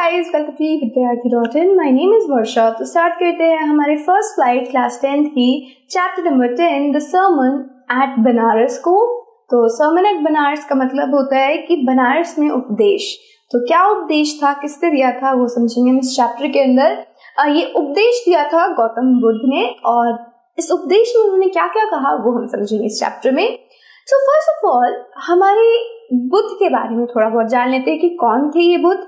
guys, welcome to vidyarthi.in. My name is Varsha. तो start करते हैं हमारे फर्स्ट स्लाइड क्लास 10th की chapter number 10 the sermon at Banaras को। तो सर्मन एट बनारस का मतलब होता है कि बनारस में उपदेश। तो क्या उपदेश था, किसने दिया था, वो समझेंगे हम इस चैप्टर के अंदर। ये उपदेश दिया था गौतम बुद्ध ने, और इस उपदेश में उन्होंने क्या क्या कहा वो हम समझेंगे इस चैप्टर में। सो फर्स्ट ऑफ ऑल हमारे बुद्ध के बारे में थोड़ा बहुत जान लेते हैं कि कौन थे ये बुद्ध,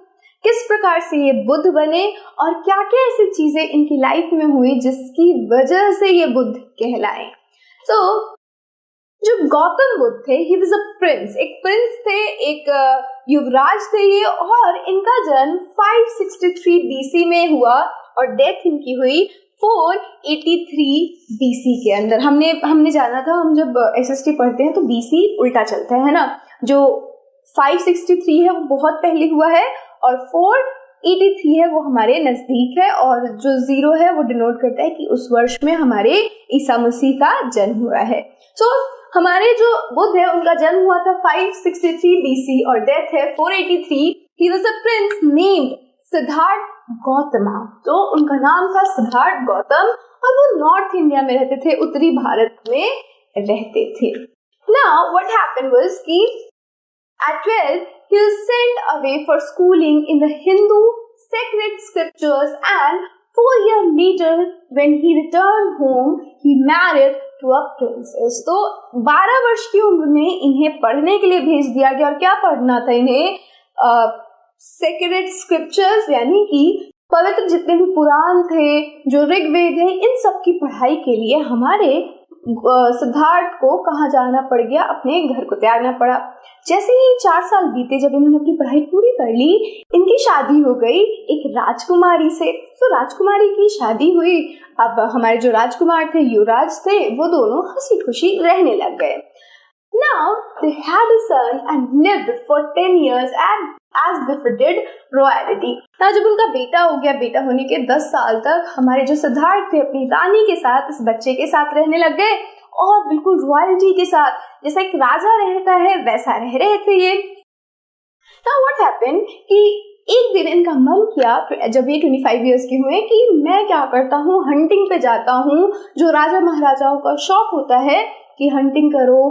किस प्रकार से ये बुद्ध बने और क्या क्या ऐसी चीजें इनकी लाइफ में हुई जिसकी वजह से ये बुद्ध कहलाए। सो जो गौतम बुद्ध थे, ही वाज अ प्रिंस, एक प्रिंस थे, एक युवराज थे ये, और इनका जन्म 563 बीसी में हुआ और डेथ इनकी हुई 483 बीसी के अंदर। हमने जाना था, हम जब एसएसटी पढ़ते हैं तो बीसी उल्टा चलता है ना। जो 563 है वो बहुत पहले हुआ है और 483 है वो हमारे नजदीक है, और जो 0 है वो डिनोट करता है कि उस वर्ष में हमारे ईसा मसीह का जन्म हुआ है। सो हमारे जो बुद्ध है उनका जन्म हुआ था 563 बीसी और डेथ है 483। He was a prince named Siddhartha Gautama. तो उनका नाम था सिद्धार्थ गौतम और वो नॉर्थ इंडिया में रहते थे, उत्तरी भारत में रहते थे। नाउ व्हाट हैपेंड वाज कि at 12 he was sent away for schooling in the Hindu sacred scriptures, and 4 years later when he returned home he married to a princess। तो 12 वर्ष की उम्र में इन्हें पढ़ने के लिए भेज दिया गया। और क्या पढ़ना था इन्हें? सेक्रेड स्क्रिप्चर्स, यानी कि पवित्र जितने भी पुराण थे, जो ऋग्वेद है, इन सब की पढ़ाई के लिए हमारे सिद्धार्थ को कहाँ जाना पड़ गया, अपने घर को त्यागना पड़ा। जैसे ही 4 साल बीते, जब इन्होंने अपनी पढ़ाई पूरी कर ली, इनकी शादी हो गई एक राजकुमारी से। तो राजकुमारी की शादी हुई। अब हमारे जो राजकुमार थे, युवराज थे, वो दोनों हंसी खुशी रहने लग गए। Now they had a son and lived for 10 years and as befitted royalty। ना जब उनका बेटा हो गया, बेटा होने के 10 साल तक हमारे जो सिद्धार्थ थे अपनी रानी के साथ, इस बच्चे के साथ रहने लग गए, और बिल्कुल रॉयल्टी के साथ, जैसा एक राजा रहता है वैसा रह रहे थे ये। Now what happened कि एक दिन इनका मन किया, जब ये 25 इयर्स के हुए, कि मैं क्या करता हूँ, हंटिंग पे जाता हूँ। जो राजा महाराजाओं का शौक होता है कि हंटिंग करो,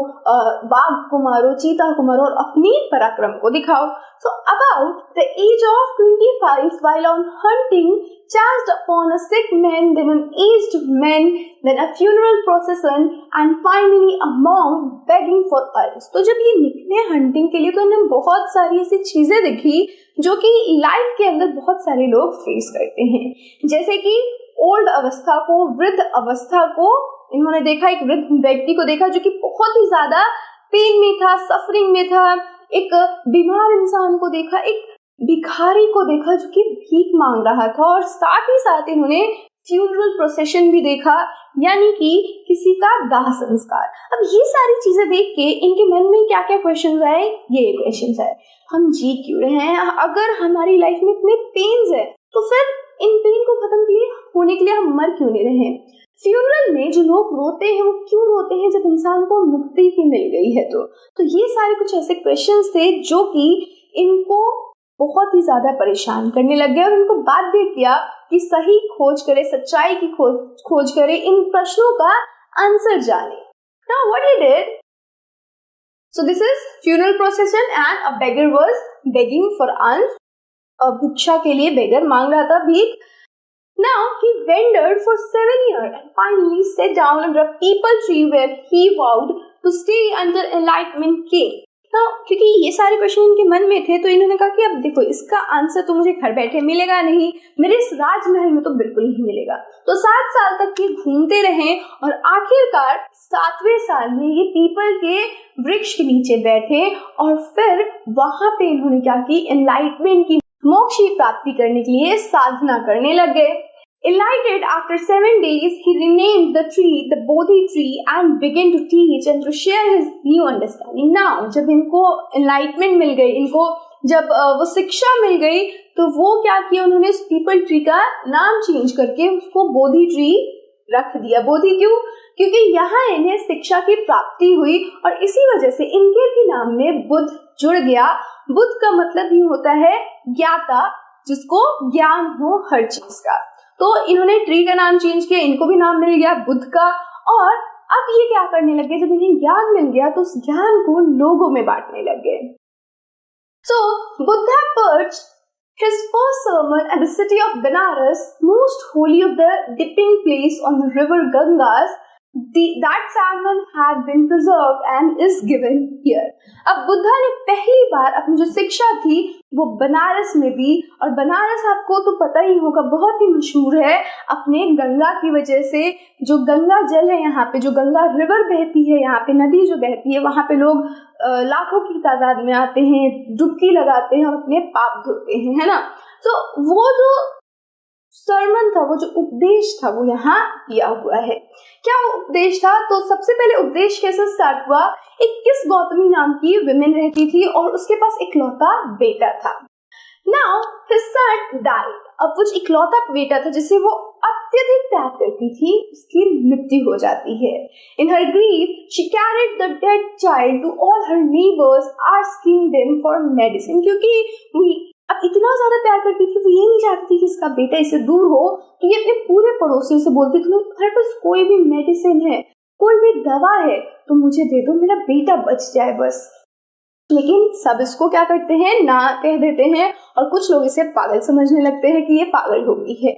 बाघ को मारो, चीता को मारो और अपनी पराक्रम को दिखाओ। So about the age of 25, while on hunting, chanced upon a sick man, then an aged man, then a funeral procession, and finally a monk begging for alms। तो जब ये निकले हंटिंग के लिए तो इन्हें बहुत सारी ऐसी चीजें दिखी जो कि लाइफ के अंदर बहुत सारे लोग फेस करते हैं। जैसे कि ओल्ड अवस्था को, वृद्ध अवस्था को इन्होंने देखा, एक वृद्ध व्यक्ति को देखा जो कि बहुत ही ज्यादा पेन में था, सफरिंग में था। एक बीमार इंसान को देखा, एक भिखारी को देखा जो कि भीख मांग रहा था, और साथ ही साथ इन्होंने फ्यूनरल प्रोसेशन भी देखा, यानी कि किसी का दाह संस्कार। अब ये सारी चीजें देख के इनके मन में क्या क्या क्वेश्चन आए? ये क्वेश्चन आए, हम जी क्यों रहे हैं? अगर हमारी लाइफ में इतने पेन्स है तो फिर इन पेन को खत्म होने के लिए हम मर क्यों नहीं रहे? फ्यूनरल में जो लोग रोते हैं वो क्यों रोते हैं जब इंसान को मुक्ति ही मिल गई है? तो ये सारे कुछ ऐसे क्वेश्चंस थे जो कि इनको बहुत ही ज्यादा परेशान करने लग गए, और इनको बाध्य किया कि सही खोज करे, सच्चाई की खोज करे, इन प्रश्नों का आंसर जाने। Now what he did? So this is funeral procession and a beggar was begging for alms। भिक्षा के लिए बेगर मांग रहा था भीख। Now he wandered for 7 years and finally sat down under a peepal tree where he vowed to stay until enlightenment came। Now क्योंकि ये सारे क्वेश्चन इनके मन में थे तो इन्होंने कहा कि अब देखो, इसका आंसर तो मुझे घर बैठे मिलेगा नहीं, मेरे इस राजमहल में तो बिल्कुल नहीं मिलेगा। तो 7 साल तक ये घूमते रहे और आखिरकार 7वें साल में ये पीपल के वृक्ष के नीचे बैठे, और फिर वहां पे इन्होंने क्या की, एनलाइटमेंट की, मोक्ष की प्राप्ति करने के लिए साधना करने लग गए। Enlightened after 7 days, he renamed the tree the Bodhi tree and began to teach and to share his new understanding। Now, जब इनको enlightenment मिल गई, इनको जब वो शिक्षा मिल गई, तो वो क्या किया, उन्होंने उस पीपल ट्री का नाम चेंज करके उसको बोधि ट्री रख दिया। बोधि क्यों? क्योंकि यहाँ इन्हें शिक्षा की प्राप्ति हुई और इसी वजह से इनके भी नाम में बुद्ध जुड़ गया। बुद्ध का मतलब ही होता है ज्ञाता, जिसको ज्ञान हो हर चीज का। तो इन्होंने ट्री का नाम चेंज किया, इनको भी नाम मिल गया बुद्ध का। और अब ये क्या करने लगे, जब इन्हें ज्ञान मिल गया तो उस ज्ञान को लोगों में बांटने लगे। So Buddha perched his first sermon at the city of Benares, most holy of the dipping place on the river Gangas. That sermon had been preserved and is given here. अब बुद्धा ने पहली बार अपनी जो शिक्षा थी वो बनारस में दी, और बनारस आपको तो पता ही होगा बहुत ही मशहूर है अपने गंगा की वजह से। जो गंगा जल है यहाँ पे, जो गंगा रिवर बहती है यहाँ पे, नदी जो बहती है, वहाँ पे लोग लाखों की तादाद में आते हैं, डुबकी लगाते हैं और अपने पाप धोते हैं, है ना। तो वो जो सरमन था, वो जो उपदेश था, वो यहाँ किया हुआ है। क्या उपदेश था? तो सबसे पहले उपदेश कैसे स्टार्ट हुआ, एक किस गौतमी नाम की विमेन रहती थी और उसके पास इकलौता बेटा था। Now his son died. अब वो इकलौता बेटा था जिसे वो अत्यधिक प्यार करती थी, उसकी मृत्यु हो जाती है। In her grief she carried the dead child to all her neighbours asking them for medicine, क्योंकि अब इतना ज्यादा प्यार करती थी, वो ये नहीं चाहती थी कि इसका बेटा इससे दूर हो, तो ये अपने पूरे पड़ोसियों से बोलती थी, तुम्हारे पास कोई भी मेडिसिन है, कोई भी दवा है तो मुझे दे दो, मेरा बेटा बच जाए बस। लेकिन सब इसको क्या करते हैं, ना कह देते हैं, और कुछ लोग इसे पागल समझने लगते हैं कि ये पागल हो गई है।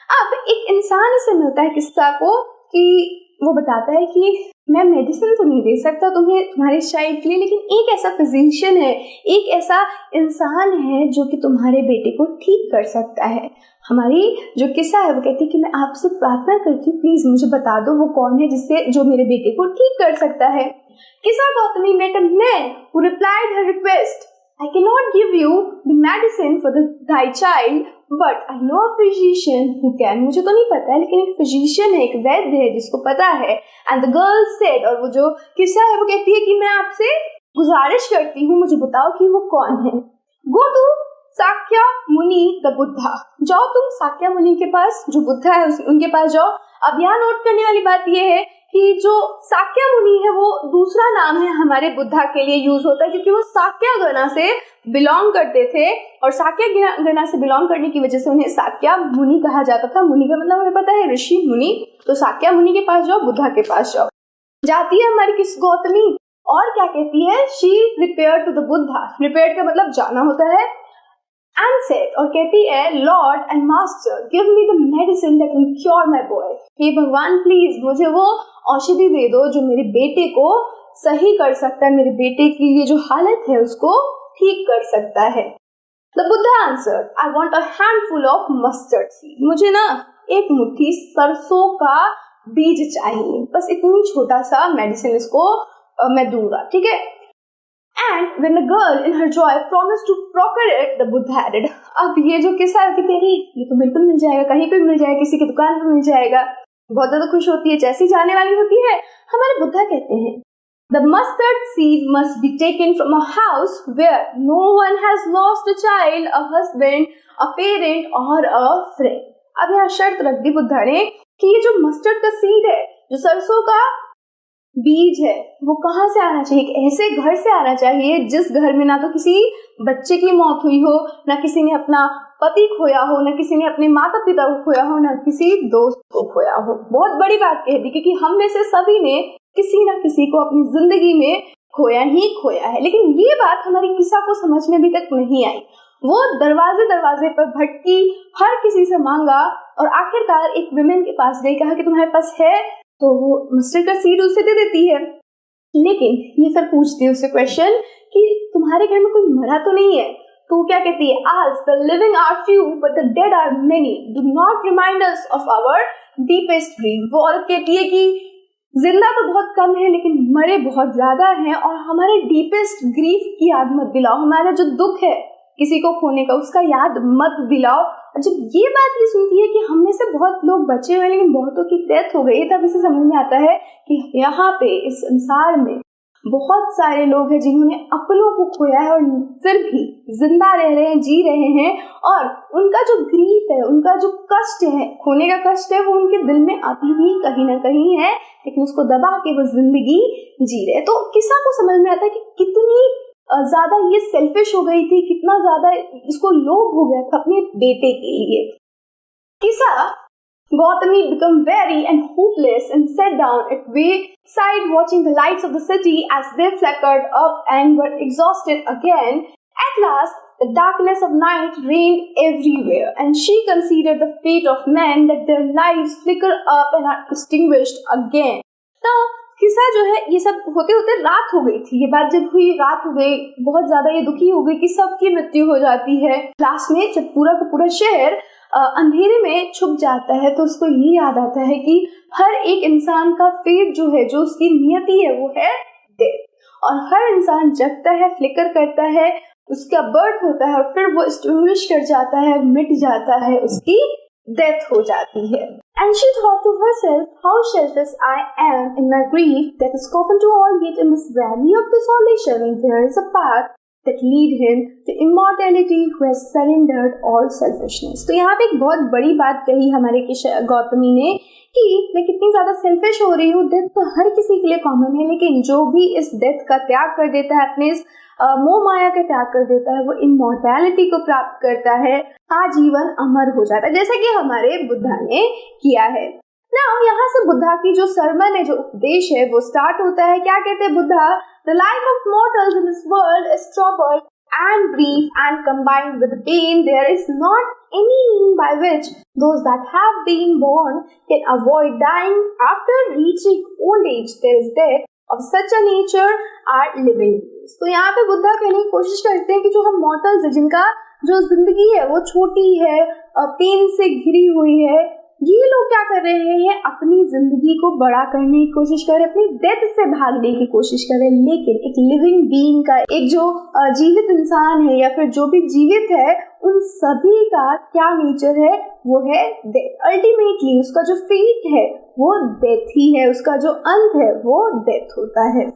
अब एक इंसान से मिलता है किस्सा को कि वो बताता है कि मैं मेडिसिन तो नहीं दे सकता तुम्हें तुम्हारे चाइल्ड के लिए, लेकिन एक ऐसा फिजिशियन है, एक ऐसा इंसान है जो कि तुम्हारे बेटे को ठीक कर सकता है। हमारी जो किस्सा है वो कहती है कि मैं आपसे प्रार्थना करती हूँ, प्लीज मुझे बता दो वो कौन है जिससे जो मेरे बेटे को ठीक कर सकता है। किस्सा Gautami met a man who replied her request. I cannot give you the medicine for thy child, but I know a physician who can. मुझे तो नहीं पता है लेकिन एक फिजिशियन है, एक वैद्य है जिसको पता है। And the girl said, और वो जो किस्सा है वो कहती है कि मैं आपसे गुजारिश करती हूँ, मुझे बताओ कि वो कौन है। Go to साक्या मुनि द बुद्धा। जाओ तुम साक्या मुनि के पास, जो बुद्धा है उनके पास जाओ। अब यहाँ नोट करने वाली बात यह है कि जो साक्या मुनि है वो दूसरा नाम है हमारे बुद्धा के लिए यूज होता है, क्योंकि वो साक्या गणा से बिलोंग करते थे, और साक्या गणा से बिलोंग करने की वजह से उन्हें साक्या मुनि कहा जाता था। मुनि का मतलब हमें पता है ऋषि मुनि, तो साक्या मुनि के पास जाओ, बुद्धा के पास जाओ। जाती है हमारी किस गौतमी, और क्या कहती है, she repair to the Buddha. Repair का मतलब जाना होता है। And said, और कहती है, Lord and Master, give me the medicine that will cure my boy. हे भगवान प्लीज मुझे वो औषधि दे दो जो मेरे बेटे को सही कर सकता है, मेरे बेटे की ये जो हालत है उसको ठीक कर सकता है। The Buddha answered, I want a handful of mustard seed. मुझे ना एक मुट्ठी सरसों का बीज चाहिए, बस इतनी छोटा सा मेडिसिन इसको मैं दूंगा, ठीक है। And when the girl in her joy promised to procure it, the Buddha added, अब ये जो किस्सा है कि तेरी ये तो बिल्कुल मिल जाएगा, कहीं पे मिल जाएगा, किसी की दुकान पे मिल जाएगा। बहुत ज्यादा खुश होती है, जैसी जाने वाली होती है, हमारे बुद्धा कहते हैं, the mustard seed must be taken from a house where no one has lost a child, a husband, a parent or a friend. अब यहाँ शर्त रख दी बुद्धा ने कि ये जो मस्टर्ड का सीड है, जो सरसों का बीज है, वो कहाँ से आना चाहिए, एक ऐसे घर से आना चाहिए जिस घर में ना तो किसी बच्चे की मौत हुई हो, ना किसी ने अपना पति खोया हो, ना किसी ने अपने माता पिता को खोया हो, ना किसी दोस्त को खोया हो। बहुत बड़ी बात कह दी, क्योंकि हम में से सभी ने किसी ना किसी को अपनी जिंदगी में खोया ही खोया है। लेकिन ये बात हमारी किस्सा को समझ में अभी तक नहीं आई। वो दरवाजे दरवाजे पर भटकी, हर किसी से मांगा, और आखिरकार एक विमेन के पास गई, कहा कि तुम्हारे पास है, तो वो मस्टर्ड का सीड उसे दे देती है। लेकिन ये फिर पूछती है उससे क्वेश्चन कि तुम्हारे घर में कोई मरा तो नहीं है, तो वो क्या कहती है, आज the living are few but the dead are many, do not remind us of our deepest grief. वो औरत कहती है कि जिंदा तो बहुत कम है लेकिन मरे बहुत ज्यादा हैं, और हमारे डीपेस्ट ग्रीफ की याद मत दिलाओ, हमारा जो दुख है किसी को खोने का उसका याद मत दिलाओ। और जब ये बात ये सुनती है कि हम में से बहुत लोग बचे हुए लेकिन बहुतों की डेथ हो गई, तब इसे समझ में आता है कि यहाँ पे इस संसार में बहुत सारे लोग हैं जिन्होंने अपनों को खोया है और फिर भी जिंदा रह रहे हैं, जी रहे हैं, और उनका जो ग्रीफ है, उनका जो कष्ट है, खोने का कष्ट है, वो उनके दिल में अभी भी कहीं ना कहीं है, लेकिन उसको दबा के वो जिंदगी जी रहे। तो किस्सा को समझ में आता है कि कितनी ज्यादा ये सेल्फिश हो गई थी, कितना ज्यादा इसको लोभ हो गया था अपने बेटे के लिए। किसा Gautami became weary and hopeless and sat down at wayside watching the lights of the city as they flickered up and were exhausted again. At last, the darkness of night reigned everywhere, and she considered the fate of men, that their lives flicker up and are extinguished again. Now, किसा जो है ये सब होते होते रात हो गई थी। ये बात जब हुई, रात हो गई, बहुत ज्यादा ये दुखी हो गई कि सबकी मृत्यु हो जाती है। लास्ट में जब पूरा का पूरा शहर अंधेरे में छुप जाता है तो उसको ये याद आता है कि हर एक इंसान का फेट जो है, जो उसकी नियति है, वो है डेथ। और हर इंसान जगता है, फ्लिकर करता है, उसका बर्थ होता है और फिर वो एक्सटिंग्विश कर जाता है, मिट जाता है, उसकी डेथ हो जाती है। And she thought to herself, how selfish I am in my grief that is common to all, yet in this valley of desolation there is a path that lead him to immortality who has surrendered all selfishness. तो यहाँ पे एक बहुत बड़ी बात कही हमारे गौतमी ने कि मैं कितनी ज्यादा सेल्फिश हो रही हूँ। डेथ तो हर किसी के लिए कॉमन है, लेकिन जो भी इस डेथ का त्याग कर देता है, अपने इस मोह माया का त्याग कर देता है, वो इमॉर्टैलिटी को प्राप्त करता है, आजीवन अमर हो जाता है, जैसा कि हमारे बुद्धा ने किया है। Now, यहाँ से बुद्धा की जो सरमन है, जो उपदेश है, वो स्टार्ट होता है। क्या कहते हैं Buddha? The life of mortals in this world is troubled and brief, and combined with pain, there is not any means by which those that have been born can avoid dying. After reaching old age, there is death of such a nature are living beings. तो यहाँ पे बुद्धा कहने की कोशिश करते हैं कि जो हम मॉर्टल्स है, जिनका जो जिंदगी है वो छोटी है, पेन से घिरी हुई है, ये लोग क्या कर रहे हैं? अपनी जिंदगी को बड़ा करने की कोशिश कर रहे हैं, अपनी डेथ से भागने की कोशिश कर रहे हैं। लेकिन एक लिविंग बीइंग का, एक जो जीवित इंसान है या फिर जो भी जीवित है, उन सभी का क्या नेचर है? वो है डेथ। अल्टीमेटली उसका जो फेट है वो डेथ ही है, उसका जो अंत है वो डेथ होता है।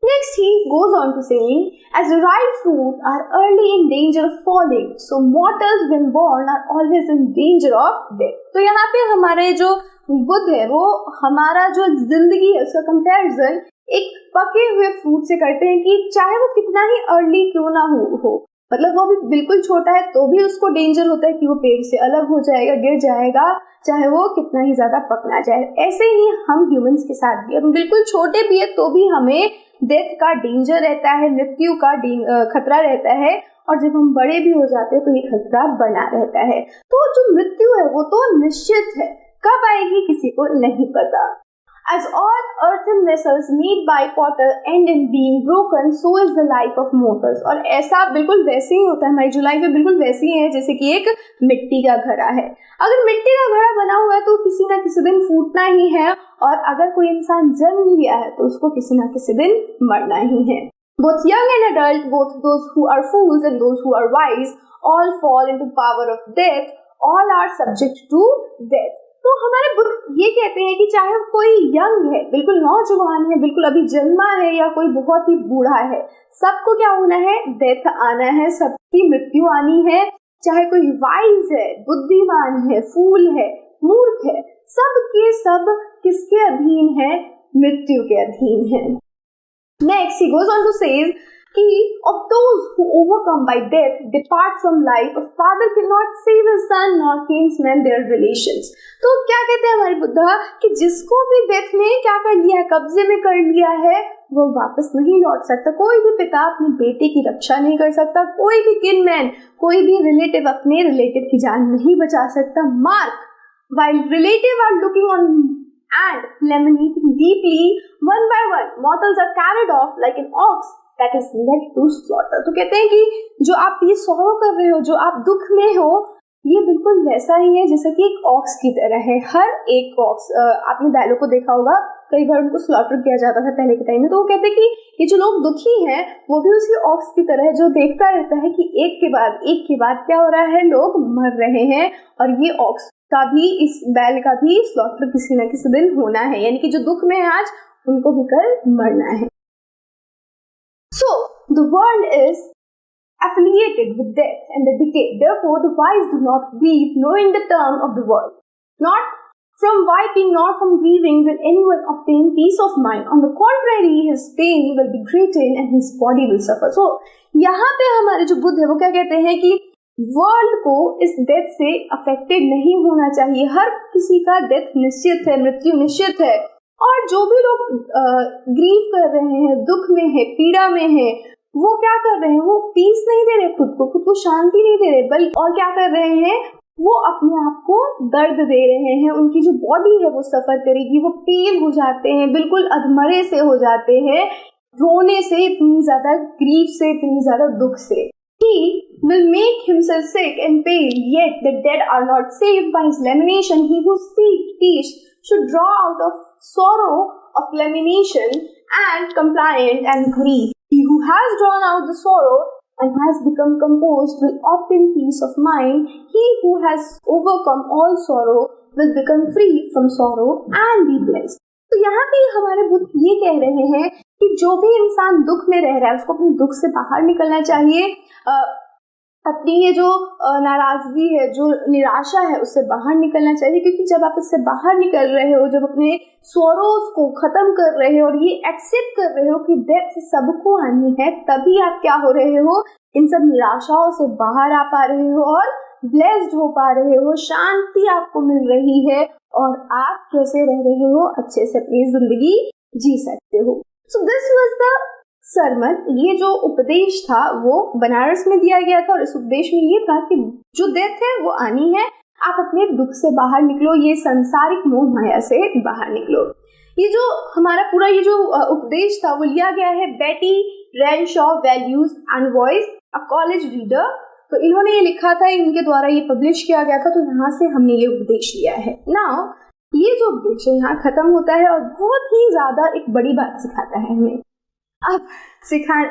Next, he goes on to saying, as the ripe fruit are early in danger of falling, so mortals when born are always in danger of death. तो यहाँ पे हमारे जो बुद्ध है, वो हमारा जो जिंदगी है उसका कंपैरिजन एक पके हुए फ्रूट से करते हैं कि चाहे वो कितना ही अर्ली क्यों ना हो, मतलब वो भी बिल्कुल छोटा है तो भी उसको डेंजर होता है कि वो पेड़ से अलग हो जाएगा, गिर जाएगा, चाहे वो कितना ही ज्यादा पकना जाए। ऐसे ही हम ह्यूमंस के साथ भी, हम बिल्कुल छोटे भी है तो भी हमें डेथ का डेंजर रहता है, मृत्यु का खतरा रहता है, और जब हम बड़े भी हो जाते हैं तो ये खतरा बना रहता है। तो जो मृत्यु है वो तो निश्चित है, कब आएगी किसी को नहीं पता। As all earthen vessels made by potter end in being broken, so is the life of mortals. और ऐसा बिल्कुल वैसे ही होता है, हमारी जो लाइफ है बिल्कुल वैसी ही है जैसे कि एक मिट्टी का घड़ा है। अगर मिट्टी का घड़ा बना हुआ है तो किसी न किसी दिन फूटना ही है, और अगर कोई इंसान जन्म लिया है तो उसको किसी न किसी दिन मरना ही है। Both young and adult, both those who are fools and those who are wise, all fall into power of death. All are subject to death. तो हमारे बुद्ध ये कहते हैं कि चाहे कोई यंग है, बिल्कुल नौजवान है, बिल्कुल अभी जन्मा है, या कोई बहुत ही बूढ़ा है, सबको क्या होना है? डेथ आना है, सबकी मृत्यु आनी है। चाहे कोई वाइज है, बुद्धिमान है, फूल है, मूर्ख है, सब के सब किसके अधीन है? मृत्यु के अधीन है। Next he goes on to say कि of those who overcome by death depart from life, a father cannot save his son nor kinsmen their relations. तो क्या कहते हैं हमारे बुद्धा कि जिसको भी डेथ ने क्या कर लिया है, कब्जे में कर लिया है, वो वापस नहीं लौट सकता। कोई भी पिता अपने बेटे की रक्षा नहीं कर सकता, कोई भी किनमैन, कोई भी रिलेटिव अपने रिलेटिव की जान नहीं बचा सकता। Mark, while relative are looking on and lamenting deeply, one by one mortals are carried off like an ox that is led to slaughter. तो कहते हैं कि जो आप ये सॉरो कर रहे हो, जो आप दुख में हो, ये बिल्कुल वैसा ही है जैसा कि एक ऑक्स की तरह है। हर एक ऑक्स, आपने बैलों को देखा होगा, कई बार उनको स्लॉटर किया जाता था पहले के टाइम में, तो वो कहते हैं कि ये जो लोग दुखी हैं वो भी उसी ऑक्स की तरह है जो देखता रहता है कि एक के बाद क्या हो रहा है, लोग मर रहे हैं, और ये ऑक्स का भी, इस बैल का भी स्लॉटर किसी न किसी दिन होना है, यानी कि जो दुख में है आज उनको भी कल मरना है। So, the world is affiliated with death and the decay. Therefore, the wise do not grieve knowing the term of the world. Not From weeping nor from grieving will anyone obtain peace of mind. On the contrary, his pain will be greatened and his body will suffer. So यहाँ पे हमारे जो बुद्ध है वो क्या कहते हैं कि वर्ल्ड को इस डेथ से अफेक्टेड नहीं होना चाहिए। हर किसी का डेथ निश्चित है, मृत्यु निश्चित है। और जो भी लोग ग्रीव कर रहे हैं, दुख में है, पीड़ा में है, वो क्या कर रहे हैं, वो पीस नहीं दे रहे, खुद को शांति नहीं दे रहे, बल्कि और क्या कर रहे हैं, वो अपने आप को दर्द दे रहे हैं। उनकी जो बॉडी है वो सफर करेगी, वो पेल हो जाते हैं, बिल्कुल अधमरे से हो जाते हैं, रोने से, इतनी ज्यादा ग्रीफ से, इतनी ज्यादा दुख से। He will make himself sick and pale, yet the dead are not saved by his lamentation. He who seeks peace should draw out of sorrow of lamentation and complaint and grief. He who has drawn out the sorrow and has become composed will obtain peace of mind. He who has overcome all sorrow will become free from sorrow and be blessed. तो यहाँ पे हमारे बुद्ध ये कह रहे हैं कि जो भी इंसान दुख में रह रहा है उसको अपने दुख से बाहर निकलना चाहिए, अपनी ये जो नाराजगी है, जो निराशा है, उससे बाहर निकलना चाहिए। क्योंकि जब आप इससे बाहर निकल रहे हो, जब अपने सोरोस को खत्म कर रहे हो और ये एक्सेप्ट कर रहे हो कि डेथ सबको आनी है, तभी आप क्या हो रहे हो, इन सब निराशाओं से बाहर आ पा रहे हो और ब्लेस्ड हो पा रहे हो, शांति आपको मिल रही है और आप कैसे रह रहे हो, अच्छे से अपनी जिंदगी जी सकते हो। So this was the sermon. ये जो उपदेश था वो बनारस में दिया गया था और इस उपदेश में ये था कि जो डेथ है वो आनी है, आप अपने दुख से बाहर निकलो, ये संसारिक मोह माया से बाहर निकलो। ये जो हमारा पूरा ये जो उपदेश था वो लिया गया है बेटी Renshaw, values and voice, a college reader. तो इन्होंने ये लिखा था, इनके द्वारा ये पब्लिश किया गया था, तो यहाँ से हमने ये उपदेश लिया है। नाउ ये जो उपदेश है यहाँ खत्म होता है और बहुत ही ज्यादा एक बड़ी बात सिखाता है हमें। अब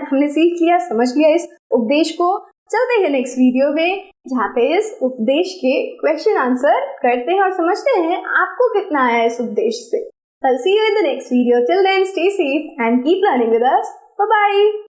हमने सीख लिया, समझ लिया इस उपदेश को। चलते हैं नेक्स्ट वीडियो में जहाँ पे इस उपदेश के क्वेश्चन आंसर करते हैं और समझते हैं आपको कितना आया इस उपदेश से। I'll see you in the next video. Till then, stay safe and keep learning with us. Bye bye.